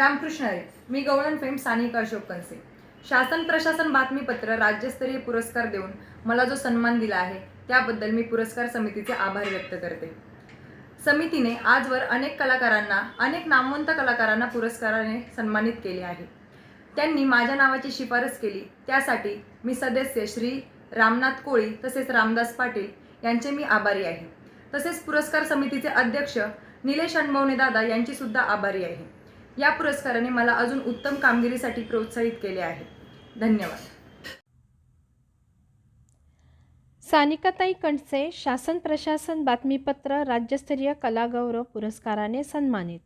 रामकृष्ण हरी. मी गवळण फेम सानिका अशोक कनसे. शासन प्रशासन बातमीपत्र राज्यस्तरीय पुरस्कार देऊन मला जो सन्मान दिला आहे त्याबद्दल मी पुरस्कार समितीचे आभार व्यक्त करते. समितीने आजवर अनेक नामवंत कलाकारांना पुरस्काराने सन्मानित केले आहे. त्यांनी माझ्या नावाची शिफारस केली त्यासाठी मी सदस्य श्री रामनाथ कोळी तसेच रामदास पाटील यांचे मी आभारी आहे. तसेच पुरस्कार समितीचे अध्यक्ष निलेश अनभवणे दादा यांची सुद्धा आभारी आहे. या पुरस्काराने मला अजून उत्तम कामगिरीसाठी प्रोत्साहित केले आहे. धन्यवाद. सानिकाताई कणसे शासन प्रशासन बातमीपत्र राज्यस्तरीय कलागौरव पुरस्काराने सन्मानित.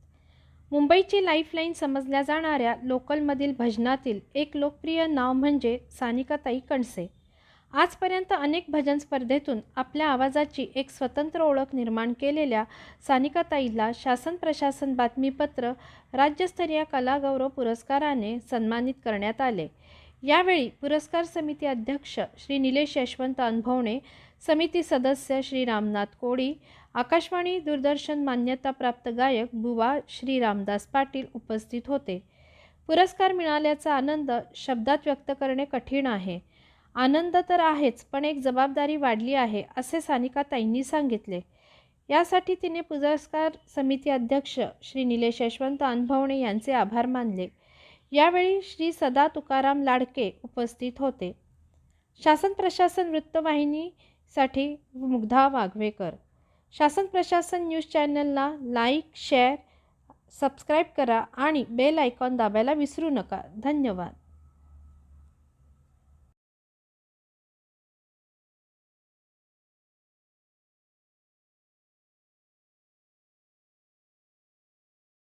मुंबईची लाईफलाईन समजल्या जाणाऱ्या लोकलमधील भजनातील एक लोकप्रिय नाव म्हणजे सानिकाताई कणसे. आजपर्यंत अनेक भजन स्पर्धेतून आपल्या आवाजाची एक स्वतंत्र ओळख निर्माण केलेल्या सानिकाताईला शासन प्रशासन बातमीपत्र राज्यस्तरीय कलागौरव पुरस्काराने सन्मानित करण्यात आले. यावेळी पुरस्कार समिती अध्यक्ष श्री निलेश यशवंत अनभवणे, समिती सदस्य श्री रामनाथ कोळी, आकाशवाणी दूरदर्शन मान्यताप्राप्त गायक बुवा श्री रामदास पाटील उपस्थित होते. पुरस्कार मिळाल्याचा आनंद शब्दात व्यक्त करणे कठीण आहे. आनंद तर आहेच, पण एक जबाबदारी वाढली आहे असे सानिकाताईंनी सांगितले. यासाठी तिने पुरस्कार समिती अध्यक्ष श्री निलेश यशवंत अनभवणे यांचे आभार मानले. यावेळी श्री सदा तुकाराम लाडके उपस्थित होते. शासन प्रशासन वृत्तवाहिनीसाठी मुग्धा वाघवेकर. शासन प्रशासन न्यूज चॅनलला लाईक, शेअर, सबस्क्राईब करा आणि बेल आयकॉन दाबायला विसरू नका. धन्यवाद.